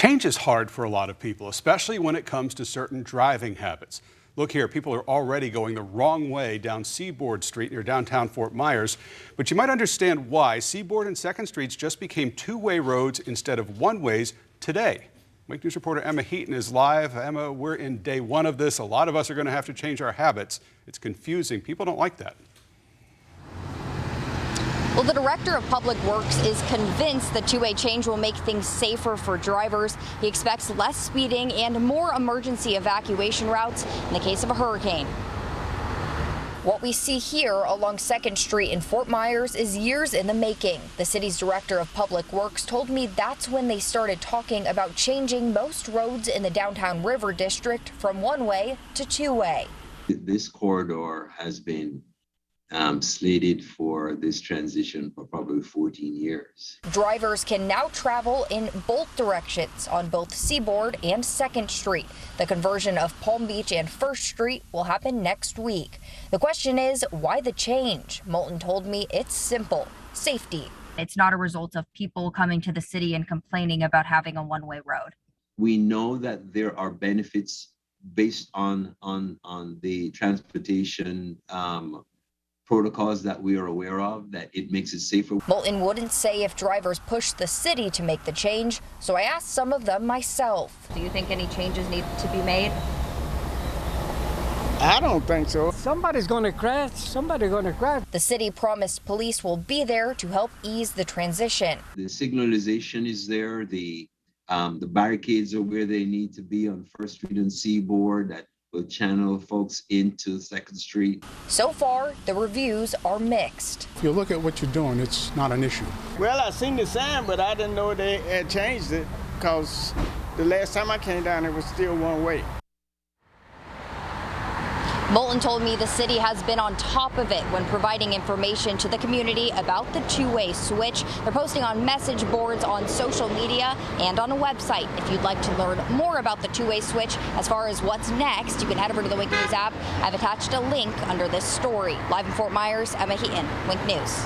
Change is hard for a lot of people, especially when it comes to certain driving habits. Look here, people are already going the wrong way down Seaboard Street near downtown Fort Myers. But you might understand why Seaboard and Second Streets just became two-way roads instead of one-ways today. Wake News reporter Emma Heaton is live. Emma, we're in day one of this. A lot of us are going to have to change our habits. It's confusing. People don't like that. Well, the director of Public Works is convinced the two-way change will make things safer for drivers. He expects less speeding and more emergency evacuation routes in the case of a hurricane. What we see here along 2nd Street in Fort Myers is years in the making. The city's director of Public Works told me that's when they started talking about changing most roads in the downtown River District from one-way to two-way. This corridor has been slated for this transition for probably 14 years. Drivers can now travel in both directions on both Seaboard and 2nd Street. The conversion of Palm Beach and 1st Street will happen next week. The question is, why the change? Moulton told me it's simple: safety. It's not a result of people coming to the city and complaining about having a one-way road. We know that there are benefits based on the transportation protocols that we are aware of, that it makes it safer. Moulton wouldn't say if drivers push the city to make the change, so I asked some of them myself. Do you think any changes need to be made? I don't think so. Somebody's going to crash. Somebody's going to crash. The city promised police will be there to help ease the transition. The signalization is there. The barricades are where they need to be on 1st Street and Seaboard that will channel folks into 2nd Street. So far, the reviews are mixed. If you look at what you're doing, it's not an issue. Well, I seen the sign, but I didn't know they had changed it because the last time I came down, it was still one way. Moulton told me the city has been on top of it when providing information to the community about the two-way switch. They're posting on message boards, on social media, and on a website. If you'd like to learn more about the two-way switch, as far as what's next, you can head over to the Wink News app. I've attached a link under this story. Live in Fort Myers, Emma Heaton, Wink News.